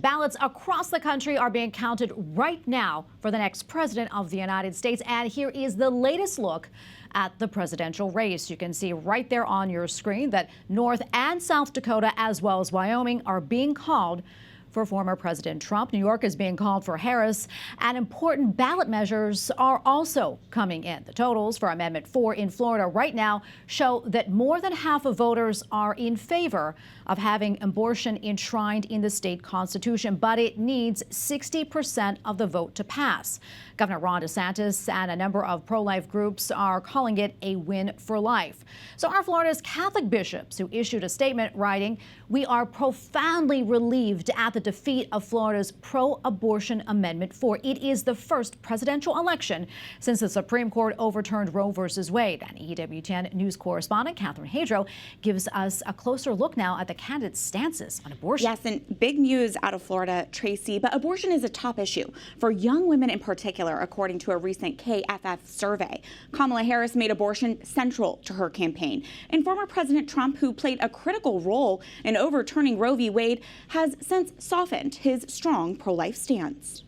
Ballots across the country are being counted right now for the next president of the United States. And here is the latest look at the presidential race. You can see right there on your screen that North and South Dakota, as well as Wyoming, are being called for former President Trump. New York is being called for Harris, and important ballot measures are also coming in. The totals for Amendment 4 in Florida right now show that more than half of voters are in favor of having abortion enshrined in the state constitution, but it needs 60% of the vote to pass. Governor Ron DeSantis and a number of pro-life groups are calling it a win for life. So are Florida's Catholic bishops, who issued a statement writing, "We are profoundly relieved at the defeat of Florida's pro-abortion Amendment 4. It is the first presidential election since the Supreme Court overturned Roe versus Wade." And EWTN News correspondent Catherine Hadro gives us a closer look now at the candidates' stances on abortion. Yes, and big news out of Florida, Tracy, but abortion is a top issue for young women in particular, according to a recent KFF survey. Kamala Harris made abortion central to her campaign. And former President Trump, who played a critical role in overturning Roe v. Wade, has since softened his strong pro-life stance.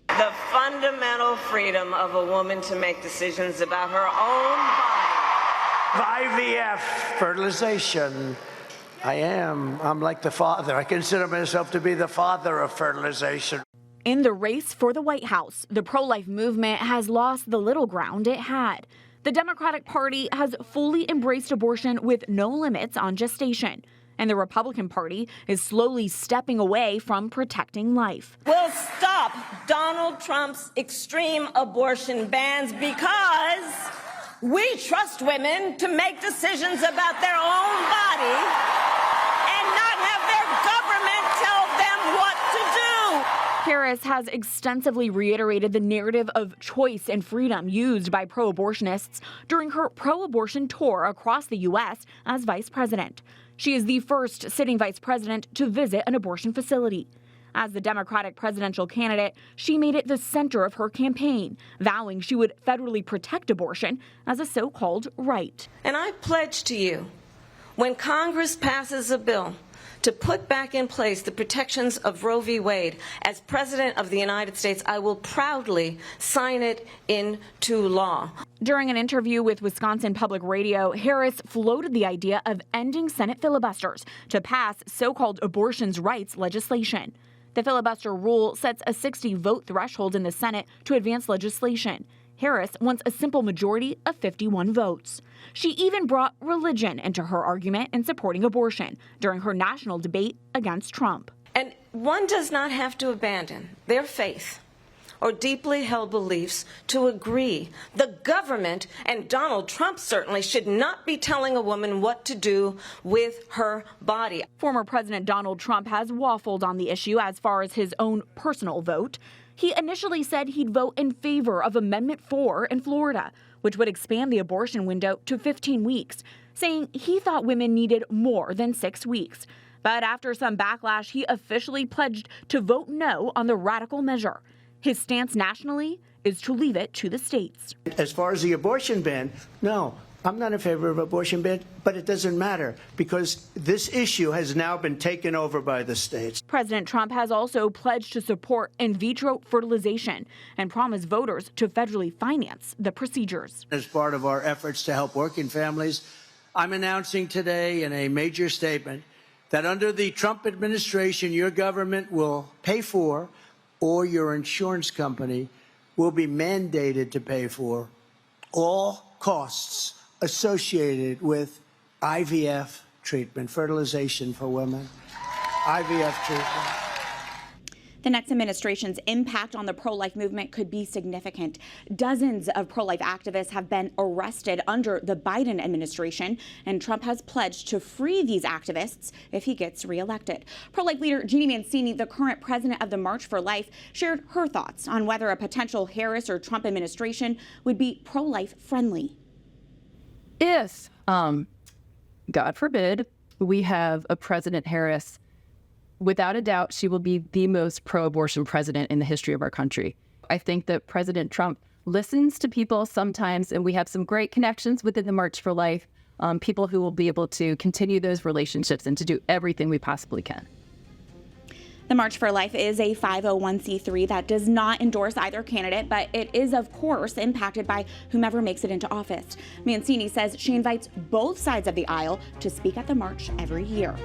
The fundamental freedom of a woman to make decisions about her own body. IVF, fertilization. I'm like the father. I consider myself to be the father of fertilization. In the race for the White House, the pro-life movement has lost the little ground it had. The Democratic Party has fully embraced abortion with no limits on gestation. And the Republican Party is slowly stepping away from protecting life. We'll stop Donald Trump's extreme abortion bans because we trust women to make decisions about their own body and not have their government tell them what to do. Harris has extensively reiterated the narrative of choice and freedom used by pro-abortionists during her pro-abortion tour across the U.S. as vice president. She is the first sitting vice president to visit an abortion facility. As the Democratic presidential candidate, she made it the center of her campaign, vowing she would federally protect abortion as a so-called right. And I pledge to you, when Congress passes a bill to put back in place the protections of Roe v. Wade, as President of the United States, I will proudly sign it into law. During an interview with Wisconsin Public Radio, Harris floated the idea of ending Senate filibusters to pass so-called abortions rights legislation. The filibuster rule sets a 60-vote threshold in the Senate to advance legislation. Harris wants a simple majority of 51 votes. She even brought religion into her argument in supporting abortion during her national debate against Trump. And one does not have to abandon their faith or deeply held beliefs to agree. The government, and Donald Trump certainly, should not be telling a woman what to do with her body. Former President Donald Trump has waffled on the issue as far as his own personal vote. He initially said he'd vote in favor of Amendment 4 in Florida, which would expand the abortion window to 15 weeks, saying he thought women needed more than 6 weeks. But after some backlash, he officially pledged to vote no on the radical measure. His stance nationally is to leave it to the states. As far as the abortion ban, no, I'm not in favor of abortion ban, but it doesn't matter because this issue has now been taken over by the states. President Trump has also pledged to support in vitro fertilization and promised voters to federally finance the procedures. As part of our efforts to help working families, I'm announcing today in a major statement that under the Trump administration, your government will pay for, or your insurance company will be mandated to pay for, all costs associated with IVF treatment, fertilization for women, IVF treatment. The next administration's impact on the pro-life movement could be significant. Dozens of pro-life activists have been arrested under the Biden administration, and Trump has pledged to free these activists if he gets reelected. Pro-life leader Jeannie Mancini, the current president of the March for Life, shared her thoughts on whether a potential Harris or Trump administration would be pro-life friendly. If, God forbid, we have a President Harris, without a doubt, she will be the most pro-abortion president in the history of our country. I think that President Trump listens to people sometimes, and we have some great connections within the March for Life, people who will be able to continue those relationships and to do everything we possibly can. The March for Life is a 501c3 that does not endorse either candidate, but it is, of course, impacted by whomever makes it into office. Mancini says she invites both sides of the aisle to speak at the march every year.